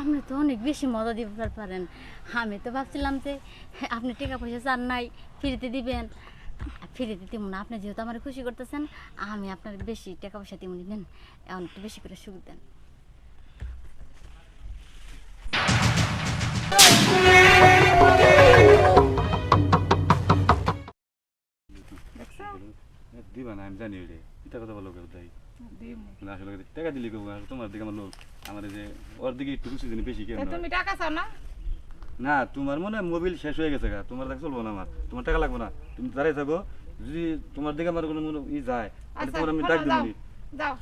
আপনি তো অনেক বেশি মজা দিতে পারেন। আমি তো ভাবছিলাম যে আপনি টাকা পয়সা চান নাই, ফ্রিতে দিবেন। ফ্রিতে দিব না, আপনি যেহেতু আমার খুশি করতেছেন, আমি আপনার বেশি টাকা পয়সা দিব নেন, এখন একটু বেশি করে সুখ দেন। দিবা না আমি জানি রে এটা কথা বলো তাই না আসলে টাকা দিলি কেউ তোমার দিকে আমার লোক আমার যে ওর দিকে একটু খুশি দিন বেশি কেউ তুমি টাকা চাও না? না তোমার মনে মোবাইল শেষ হয়ে গেছে গা তোমার টাকা চলবো না আমার তোমার টাকা লাগবে না তুমি দাঁড়াই থাকো যদি তোমার দিকে আমার কোনো ই যায় তাহলে তোমার আমি ডাক দিবি যাও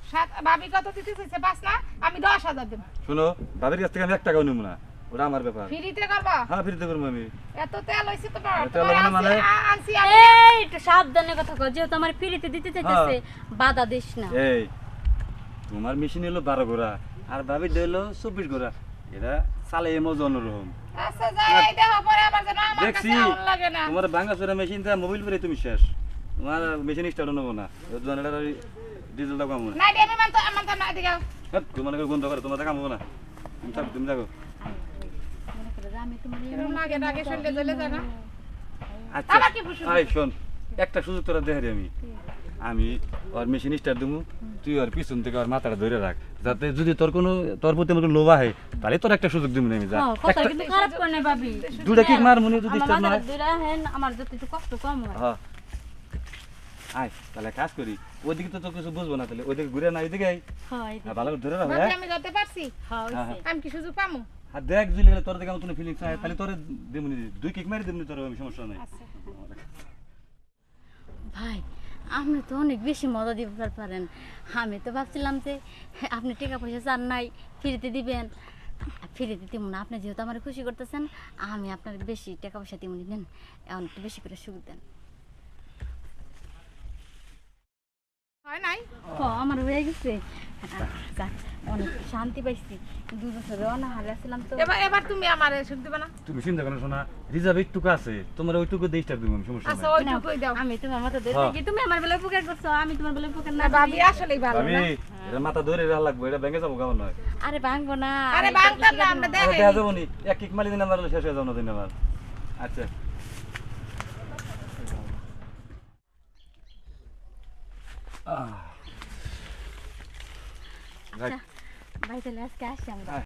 ভাবি কত দিতে চাইছে 5 লাখ আমি 10,000 দেব। শোনো বাবির কাছ থেকে আমি 1 টাকাও নিব না ওটা আমার ব্যাপার ফ্রিতে করবা? হ্যাঁ ফ্রিতে করবো আমি এত তেল হইছে তো তেল মানে আনছি আমি। এই একটু সাবধানে কথা কও, যেহেতু আমার ফ্রিতে দিতে চাইতেছে, বাধা দিস না। এই তোমার মেশিন হলো 12 ঘোড়া আর বাবির হলো 24 ঘোড়া এটা চালে মজা অন্যরকম আচ্ছা যাই দেখো পরে আবার যেন আমার দেখছি কাছে আউল লাগে না। তোমার ভাঙাচোরা মেশিন তা মোবাইল করে তুমি শেষ তোমার মেশিন স্টার্ট নেবো না ডিজেলটা কম না না দি আমি মানতো না দিগাও। তোমার বন্ধ করে তোমার কাম হবে না তুমি থাকো মনে করে যে আমি তোমার এরকম লাগে শুনলে জ্বলে যায় না? আচ্ছা আবার কি বুঝছো? আই শোন একটা সুযোগ তোরা দেখে আমি ওর মেশিন স্টার্ট দেবো তুই ওর পিছন থেকে ওর মাথাটা ধরে রাখ যাতে যদি তোর প্রতি আমার লোভ আহে তাহলে তোর একটা সুযোগ দিব আমি যা কথা কিন্তু খারাপ করে না ভাবি। দুটা কিক মার মনে যদি স্টার্ট না আমার দুইটা হেন আমার যত একটু কষ্ট কম হয়। হ্যাঁ আয় তাহলে কাজ করি ওইদিকে তো কিছু বুঝবো না তাহলে ওইদিকে ঘুরে না ওইদিকে আই হয় ভালো করে ধরে রাখ ভাবি আমি যেতে পারছি? হইছে। আমি কি সুযোগ পামু? আর দেখ জুলি গেলে তোর দিকে আমার কোনো ফিলিংস নাই তাহলে তোরে দেবনি 2 কিক মারি দেবনি তোর আমি সমস্যা নাই ভাই আপনি তো অনেক বেশি মজা দিতে পারেন। আমি তো ভাবছিলাম যে আপনি টাকা পয়সা চান নাই, ফ্রিতে দিবেন। ফ্রিতে দিব না, আপনি যেহেতু আমার খুশি করতেছেন, আমি আপনার বেশি টাকা পয়সা দিব নেন, এখন একটু বেশি করে সুখ দেন। হয় নাই? আমার হয়ে গেছে, যাক, অনেক শান্তি পাইছি। 2 বছর অনাহারে আসছিলাম তো। এবার তুমি আমারে সুখ দিবা না? তুমি চিন্তা করো শোনা রিজার্ভ একটুকু আছে তোমার ওইটুকু দিয়ে স্টার্ট দিব আমি সমস্যা আচ্ছা নাই ওইটুকুই দাও। আমি তোমার মাথা ধরে থাকি, তুমি আমার বেলায় উপকার করছো, আমি তোমার বেলায় উপকার না না ভাবি আসলেই ভালো আমি না। এটা মাথা ধরে রাখা লাগবে এটা ভেঙে যাবো কেমন নয় আরে ভাঙবো না। আরে বাংলাম না আমরা আরে দেখে। দেখা যাবো নি এক কিক মারি দিন আমার শেষ হয়ে যাবো না দিন আমার আচ্ছা আচ্ছা ভাই তাহলে আজকে আসছি আমরা।